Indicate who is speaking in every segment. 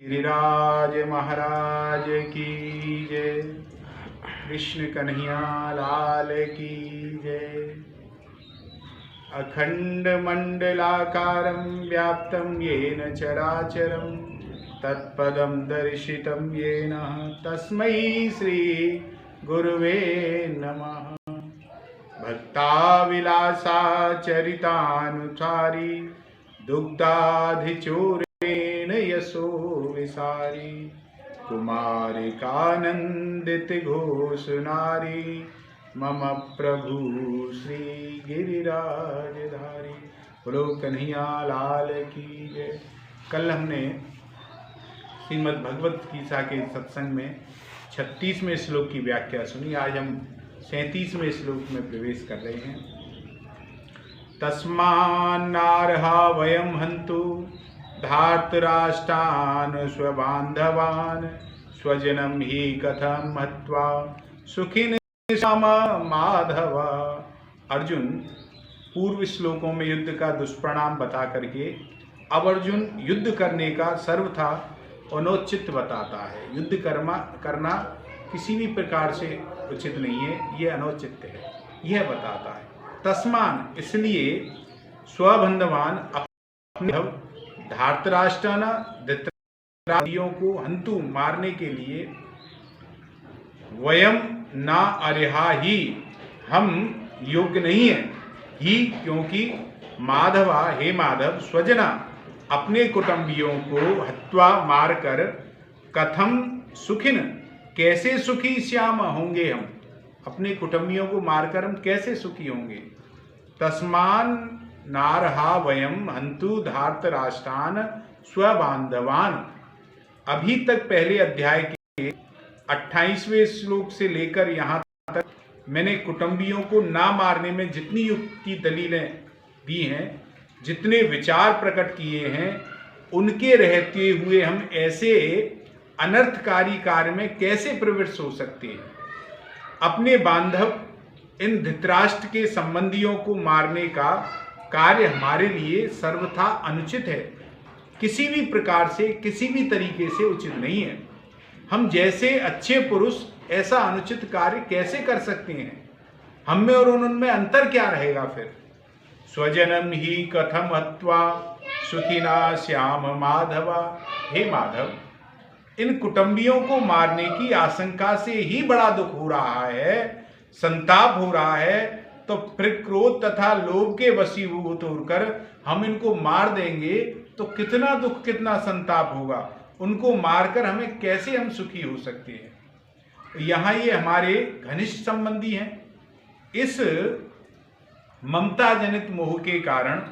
Speaker 1: गिरिराज महाराज की जय। कृष्ण कन्हैया लाल की जय। अखंड मंडलाकारं व्याप्तं येन चराचरं तत्पदं दर्शितं येन तस्मै श्री गुरुवे नमः। भक्ताविलासाचरितानुसारी दुग्धाधिचूरेण यशो विसारी कुमारिकानंदित घोषनारी मम प्रभु श्री गिरिराजधारी। बोलो कन्हैया लाल की जय। कल हमने श्रीमद् भगवत गीता के सत्संग में 36वें श्लोक की व्याख्या सुनी। आज हम 37वें श्लोक में प्रवेश कर रहे हैं। तस्मान्नार्हा वयं हन्तु धार्तराष्ट्रान् स्वबान्धवान् स्वजनं हि कथं मत्वा सुखिनः श्याम माधव। अर्जुन पूर्व श्लोकों में युद्ध का दुष्परिणाम बता करके अब अर्जुन युद्ध करने का सर्वथा अनौचित बताता है। युद्ध करना किसी भी प्रकार से उचित नहीं है, यह अनौचित है, यह बताता है। तस्मान इसलिए स्वबंधवान अपने धार्तराष्ट्रान धृतराष्ट्रियों को हंतु मारने के लिए वयम ना अर्हा ही हम योग्य नहीं है ही, क्योंकि माधवा हे माधव स्वजना अपने कुटुंबियों को हत्वा मारकर कथम सुखिन कैसे सुखी श्याम होंगे। हम अपने कुटुंबियों को मारकर हम कैसे सुखी होंगे। तस्मान नारहा वयम हंतु धार्तराष्ट्रान स्वबांधवान। अभी तक पहले अध्याय के 28वें श्लोक से लेकर यहाँ तक मैंने कुटुंबियों को ना मारने में जितनी युक्ति दलीलें दी हैं, जितने विचार प्रकट किए हैं, उनके रहते हुए हम ऐसे अनर्थकारी कार्य में कैसे प्रवृत्त हो सकते हैं। अपने बांधव इन धृतराष्ट्र के संबंधियों को मारने का कार्य हमारे लिए सर्वथा अनुचित है, किसी भी प्रकार से किसी भी तरीके से उचित नहीं है। हम जैसे अच्छे पुरुष ऐसा अनुचित कार्य कैसे कर सकते हैं। हम में और उनमें अंतर क्या रहेगा फिर। स्वजनम ही कथम हत्वा सुखिना श्याम माधवा। हे माधव, इन कुटुंबियों को मारने की आशंका से ही बड़ा दुख हो रहा है, संताप हो रहा है, तो फिर क्रोध तथा लोभ के वशीभूत होकर हम इनको मार देंगे तो कितना दुख कितना संताप होगा। उनको मारकर हमें कैसे हम सुखी हो सकते हैं। यहाँ ये हमारे घनिष्ठ संबंधी हैं। इस ममता जनित मोह के कारण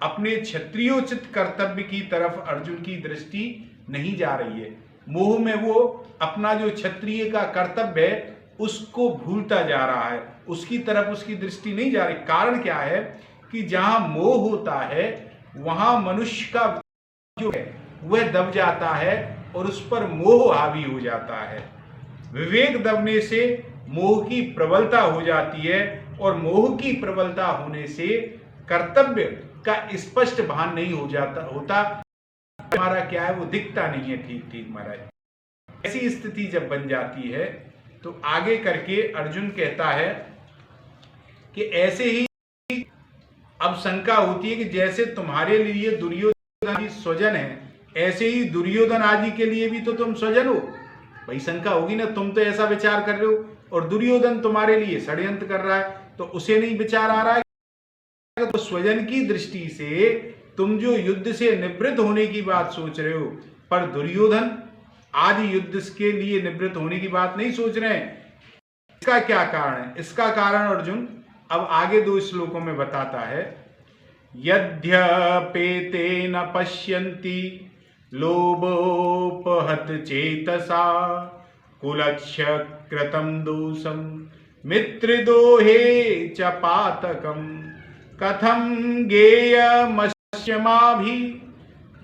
Speaker 1: अपने क्षत्रियोचित कर्तव्य की तरफ अर्जुन की दृष्टि नहीं जा रही है। मोह में वो अपना जो क्षत्रिय का कर्तव्य है उसको भूलता जा रहा है, उसकी तरफ उसकी दृष्टि नहीं जा रही। कारण क्या है कि जहां मोह होता है वहां मनुष्य का जो है वह दब जाता है और उस पर मोह हावी हो जाता है। विवेक दबने से मोह की प्रबलता हो जाती है और मोह की प्रबलता होने से कर्तव्य का स्पष्ट भान नहीं होता। हमारा क्या है वो दिखता नहीं है ठीक महाराज। ऐसी स्थिति जब बन जाती है तो आगे करके अर्जुन कहता है कि ऐसे ही अब शंका होती है कि जैसे तुम्हारे लिए दुर्योधन आदि स्वजन है, ऐसे ही दुर्योधन आदि के लिए भी तो तुम स्वजन हो। भाई शंका होगी ना, तुम तो ऐसा विचार कर रहे हो और दुर्योधन तुम्हारे लिए षड्यंत्र कर रहा है, तो उसे नहीं विचार आ रहा है। तो स्वजन की दृष्टि से तुम जो युद्ध से निवृत्त होने की बात सोच रहे हो, पर दुर्योधन आदि युद्ध के लिए निवृत्त होने की बात नहीं सोच रहे हैं। इसका क्या कारण है। इसका कारण अर्जुन अब आगे 2 श्लोकों में बताता है। यद्यपेते न पश्यन्ति लोभोपहत चेतसा कुलक्ष्य कृतं दोषं मित्रदोहे च पातकं कथं गेयमस्माभि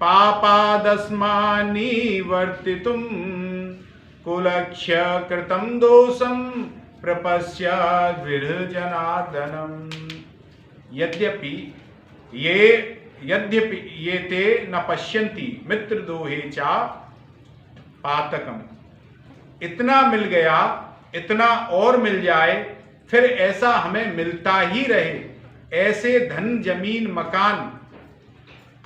Speaker 1: पापादस्मान्निवर्तितुं कुलक्ष्य कृतं दोषं प्रपश्य जनार्दनम्। यद्यपि ये ते न पश्यन्ति मित्रदोहे चा पातकम। इतना मिल गया, इतना और मिल जाए, फिर ऐसा हमें मिलता ही रहे, ऐसे धन जमीन मकान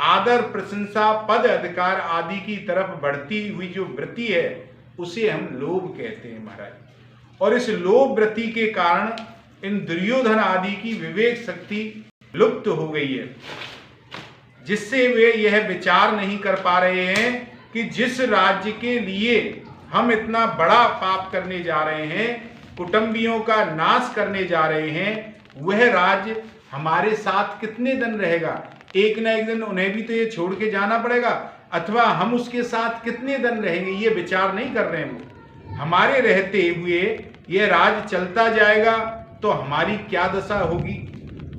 Speaker 1: आदर प्रशंसा पद अधिकार आदि की तरफ बढ़ती हुई जो वृत्ति है उसे हम लोभ कहते हैं महाराज। और इस लोभ वृत्ति के कारण इन दुर्योधन आदि की विवेक शक्ति लुप्त हो गई है, जिससे वे यह विचार नहीं कर पा रहे हैं कि जिस राज्य के लिए हम इतना बड़ा पाप करने जा रहे हैं, कुटुंबियों का नाश करने जा रहे हैं, वह राज्य हमारे साथ कितने दिन रहेगा। एक न एक दिन उन्हें भी तो ये छोड़ के जाना पड़ेगा, अथवा हम उसके साथ कितने दिन रहेंगे, ये विचार नहीं कर रहे हैं वो। हमारे रहते हुए ये राज्य चलता जाएगा तो हमारी क्या दशा होगी,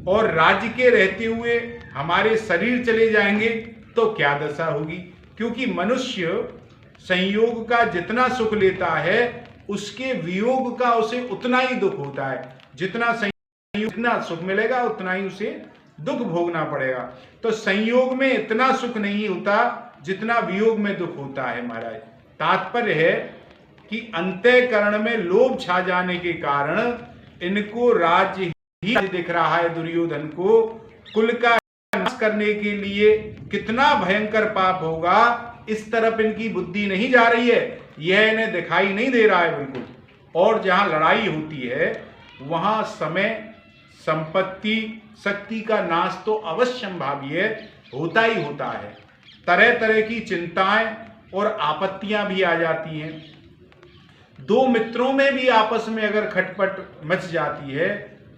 Speaker 1: और राज्य के रहते हुए हमारे शरीर चले जाएंगे तो क्या दशा होगी। क्योंकि मनुष्य संयोग का जितना सुख लेता है, उसके वियोग का उसे उतना ही दुख होता है। जितना जितना सुख मिलेगा उतना ही उसे दुख भोगना पड़ेगा। तो संयोग में इतना सुख नहीं होता जितना वियोग में दुख होता है महाराज। तात्पर्य है कि अंतःकरण में लोभ छा जाने के कारण इनको राज्य ही दिख रहा है। दुर्योधन को कुल का नाश करने के लिए कितना भयंकर पाप होगा, इस तरफ इनकी बुद्धि नहीं जा रही है, यह इन्हें दिखाई नहीं दे रहा है बिल्कुल। और जहां लड़ाई होती है वहां समय संपत्ति शक्ति का नाश तो अवश्यंभावी होता ही होता है। तरह तरह की चिंताएं और आपत्तियां भी आ जाती हैं। दो मित्रों में भी आपस में अगर खटपट मच जाती है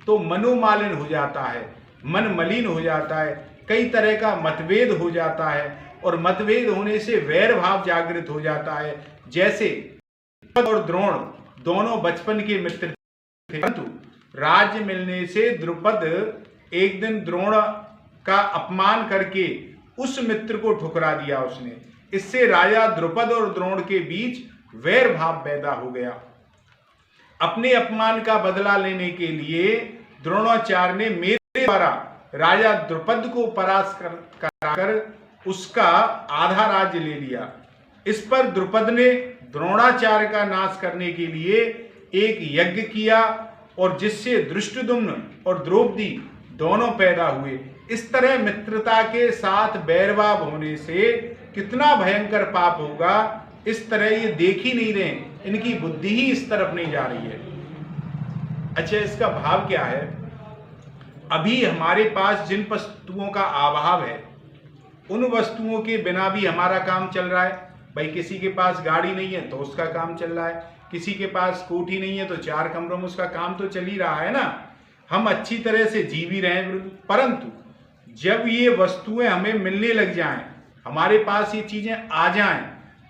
Speaker 1: तो मनोमालिन हो जाता है, मन मलिन हो जाता है, कई तरह का मतभेद हो जाता है, और मतभेद होने से वैर भाव जागृत हो जाता है। जैसे और द्रोण दोनों बचपन के मित्र थे, परंतु राज्य मिलने से द्रुपद एक दिन द्रोण का अपमान करके उस मित्र को ठुकरा दिया उसने। इससे राजा द्रुपद और द्रोण के बीच वैर भाव पैदा हो गया। अपने अपमान का बदला लेने के लिए द्रोणाचार्य ने मेरे द्वारा राजा द्रुपद को परास्त कराकर उसका आधा राज्य ले लिया। इस पर द्रुपद ने द्रोणाचार्य का नाश करने के लिए एक यज्ञ किया, और जिससे धृष्टद्युम्न और द्रौपदी दोनों पैदा हुए। इस तरह मित्रता के साथ बैरभाव होने से कितना भयंकर पाप होगा, इस तरह ये देख ही नहीं रहे, इनकी बुद्धि ही इस तरफ नहीं जा रही है। अच्छा, इसका भाव क्या है? अभी हमारे पास जिन वस्तुओं का अभाव है, उन वस्तुओं के बिना भी हमारा काम चल रहा है। भाई किसी के पास गाड़ी नहीं है तो उसका काम चल रहा है, किसी के पास कोठी नहीं है तो 4 कमरों में उसका काम तो चल ही रहा है ना। हम अच्छी तरह से जी भी रहे हैं, परंतु जब ये वस्तुएं हमें मिलने लग जाएं, हमारे पास ये चीजें आ जाएं,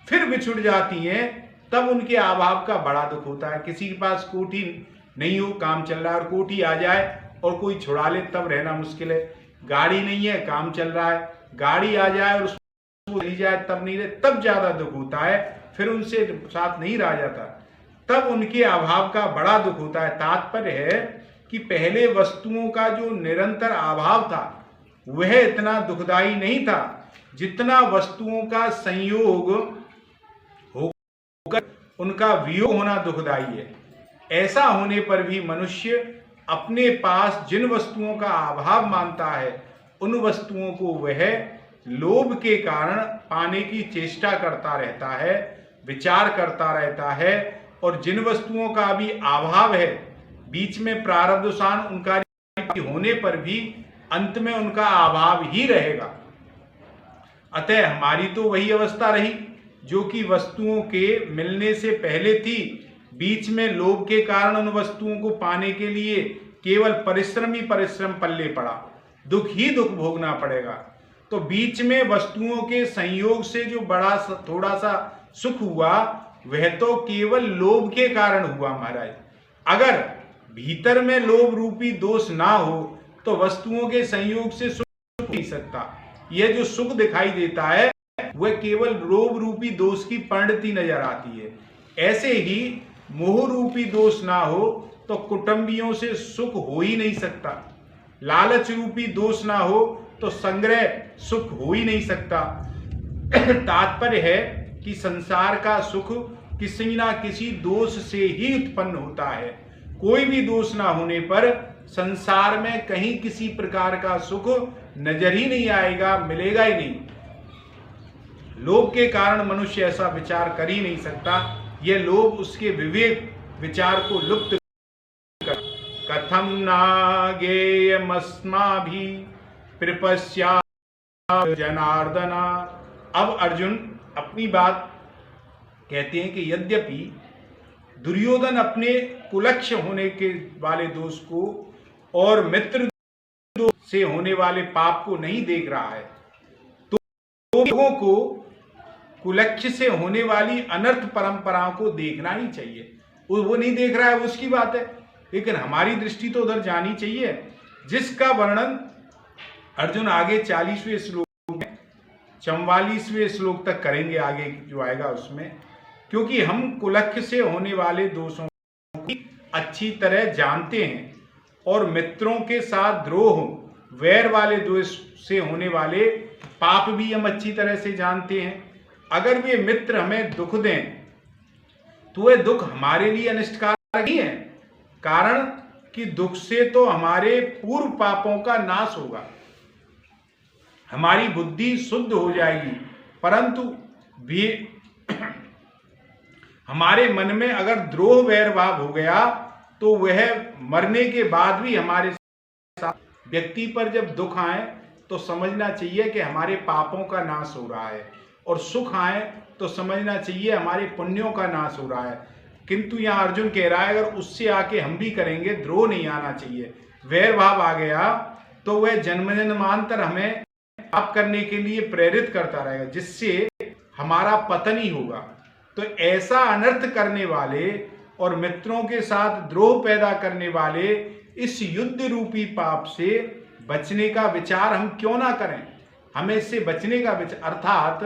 Speaker 1: फिर बिछुड़ जाती हैं, तब उनके अभाव का बड़ा दुख होता है। किसी के पास कोठी नहीं हो, काम चल रहा है, और कोठी आ जाए और कोई छुड़ा ले तब रहना मुश्किल है। गाड़ी नहीं है, काम चल रहा है, गाड़ी आ जाए और उसको चली जाए तब नहीं रहे, तब ज्यादा दुख होता है, फिर उनसे साथ नहीं रहा जाता, तब उनके अभाव का बड़ा दुख होता है। तात्पर्य है कि पहले वस्तुओं का जो निरंतर अभाव था वह इतना दुखदाई नहीं था जितना वस्तुओं का संयोग होकर उनका वियोग होना दुखदाई है। ऐसा होने पर भी मनुष्य अपने पास जिन वस्तुओं का अभाव मानता है, उन वस्तुओं को वह लोभ के कारण पाने की चेष्टा करता रहता है, विचार करता रहता है, और जिन वस्तुओं का अभी अभाव है, बीच में प्रारब्धशान उनका होने पर भी अंत में उनका अभाव ही रहेगा। अतः हमारी तो वही अवस्था रही जो कि वस्तुओं के मिलने से पहले थी। बीच में लोभ के कारण उन वस्तुओं को पाने के लिए केवल परिश्रम ही परिश्रम पल्ले पड़ा, दुख ही दुख भोगना पड़ेगा। तो बीच में वस्तुओं के संयोग से जो बड़ा थोड़ा सा सुख हुआ, वह तो केवल लोभ के कारण हुआ महाराज। अगर भीतर में लोभ रूपी दोष ना हो तो वस्तुओं के संयोग से सुख नहीं सकता। यह जो सुख दिखाई देता है वह केवल लोभ रूपी दोष की परिणति नजर आती है। ऐसे ही मोह रूपी दोष ना हो तो कुटुंबियों से सुख हो ही नहीं सकता। लालच रूपी दोष ना हो तो संग्रह सुख हो ही नहीं सकता। तात्पर्य है कि संसार का सुख किसी ना किसी दोष से ही उत्पन्न होता है। कोई भी दोष ना होने पर संसार में कहीं किसी प्रकार का सुख नजर ही नहीं आएगा, मिलेगा ही नहीं। लोभ के कारण मनुष्य ऐसा विचार कर ही नहीं सकता। यह लोभ उसके विवेक विचार को लुप्त कर। कथम नागेयमस्मा भी प्रपश्या जनार्दना। अब अर्जुन अपनी बात कहते हैं कि यद्यपि दुर्योधन अपने कुलक्ष होने के वाले दोष को और मित्र से होने वाले पाप को नहीं देख रहा है, तो लोगों को कुलक्ष से होने वाली अनर्थ परंपराओं को देखना ही चाहिए। वो नहीं देख रहा है, उसकी बात है, लेकिन हमारी दृष्टि तो उधर जानी चाहिए, जिसका वर्णन अर्जुन आगे 40वें श्लोक में 44वें श्लोक तक करेंगे, आगे जो आएगा उसमें। क्योंकि हम कुलक्ष से होने वाले दोषों को अच्छी तरह जानते हैं और मित्रों के साथ द्रोह वैर वाले दोष से होने वाले पाप भी हम अच्छी तरह से जानते हैं। अगर वे मित्र हमें दुख दें तो वह दुख हमारे लिए अनिष्टकारक नहीं है, कारण कि दुख से तो हमारे पूर्व पापों का नाश होगा, हमारी बुद्धि शुद्ध हो जाएगी। परंतु भी हमारे मन में अगर द्रोह वैर भाव हो गया तो वह मरने के बाद भी हमारे साथ व्यक्ति पर जब दुख आए तो समझना चाहिए कि हमारे पापों का नाश हो रहा है, और सुख आए तो समझना चाहिए हमारे पुण्यों का नाश हो रहा है। किंतु यहाँ अर्जुन कह रहा है अगर उससे आके हम भी करेंगे, द्रोह नहीं आना चाहिए। वैर भाव आ गया तो वह जन्म जन्मांतर हमें पाप करने के लिए प्रेरित करता रहेगा, जिससे हमारा पतन ही होगा। तो ऐसा अनर्थ करने वाले और मित्रों के साथ द्रोह पैदा करने वाले इस युद्ध रूपी पाप से बचने का विचार हम क्यों ना करें। हमें इससे बचने का विचार, अर्थात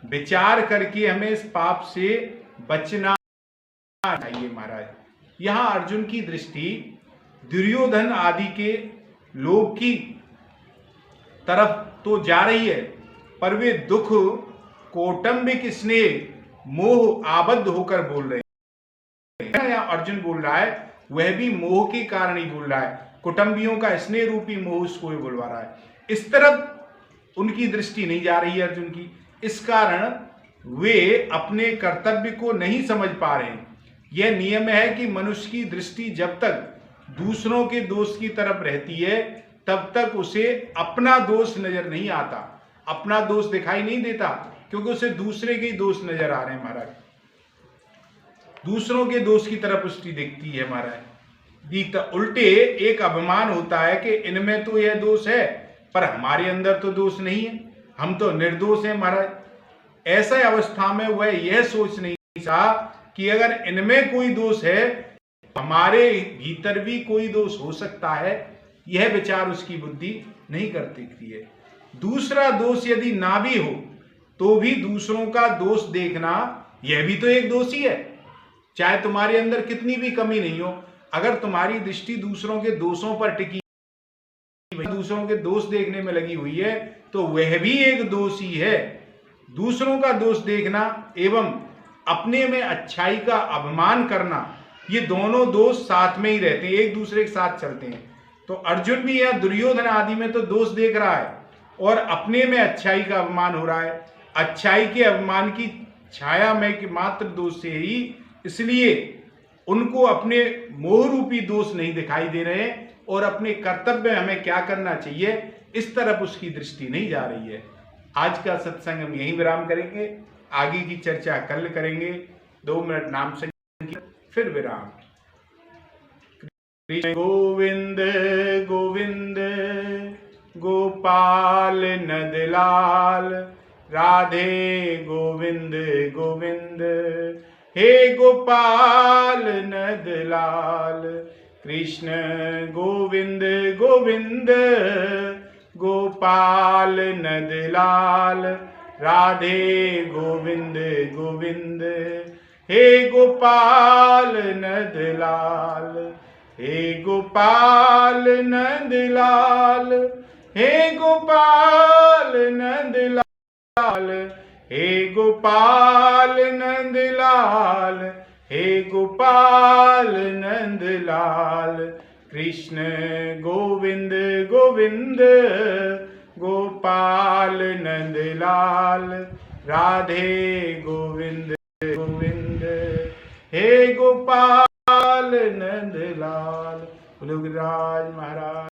Speaker 1: विचार करके हमें इस पाप से बचना चाहिए। महाराज, यहाँ अर्जुन की दृष्टि दुर्योधन आदि के लोग की तरफ तो जा रही है, पर वे दुख कौटुंबिक स्नेह मोह आबद्ध होकर बोल रहे हैं। यहाँ अर्जुन बोल रहा है वह भी मोह के कारण ही बोल रहा है, कुटुंबियों का स्नेह रूपी मोह उसको ही बुलवा रहा है। इस तरफ उनकी दृष्टि नहीं जा रही है अर्जुन की, इस कारण वे अपने कर्तव्य को नहीं समझ पा रहे हैं। यह नियम है कि मनुष्य की दृष्टि जब तक दूसरों के दोष की तरफ रहती है तब तक उसे अपना दोष नजर नहीं आता, अपना दोष दिखाई नहीं देता, क्योंकि उसे दूसरे के दोष नजर आ रहे हैं। महाराज, दूसरों के दोष की तरफ उसकी दिखती है। महाराज दिखता उल्टे एक अभिमान होता है कि इनमें तो यह दोष है पर हमारे अंदर तो दोष नहीं है, हम तो निर्दोष हैं। महाराज, ऐसा अवस्था में वह यह सोच नहीं सकता कि अगर इनमें कोई दोष है हमारे भीतर भी कोई दोष हो सकता है, यह विचार उसकी बुद्धि नहीं करती है। दूसरा दोष यदि ना भी हो तो भी दूसरों का दोष देखना यह भी तो एक दोष ही है। चाहे तुम्हारे अंदर कितनी भी कमी नहीं हो, अगर तुम्हारी दृष्टि दूसरों के दोषों पर टिकी, दूसरों के दोष देखने में लगी हुई है, तो वह भी एक दोष ही है। दूसरों का दोष देखना एवं अपने में अच्छाई का अभिमान करना, ये दोनों दोष साथ में ही रहते हैं, एक दूसरे के साथ चलते हैं। तो अर्जुन भी यह दुर्योधन आदि में तो दोष देख रहा है और अपने में अच्छाई का अभिमान हो रहा है। अच्छाई के अभिमान की छाया में कि मात्र दोष से ही, इसलिए उनको अपने मोह रूपी दोष नहीं दिखाई दे रहे और अपने कर्तव्य हमें क्या करना चाहिए इस तरफ उसकी दृष्टि नहीं जा रही है। आज का सत्संग हम यहीं विराम करेंगे, आगे की चर्चा कल करेंगे। 2 मिनट नाम संकीर्तन फिर विराम। कृष्ण गोविंद गोविंद गोपाल नंदलाल, राधे गोविंद गोविंद हे गोपाल नंदलाल। कृष्ण गोविंद गोविंद गोपाल नंदलाल, राधे गोविंद गोविंद हे गोपाल नंदलाल, हे गोपाल नंदलाल, हे गोपाल नंदलाल, हे गोपाल नंद लाल, हे गोपाल नंद लाल। कृष्ण गोविंद गोविंद गोपाल नंद लाल, राधे गोविंद गोविंद हे गोपाल नंद लाल। बोलो गिरिराज महाराज।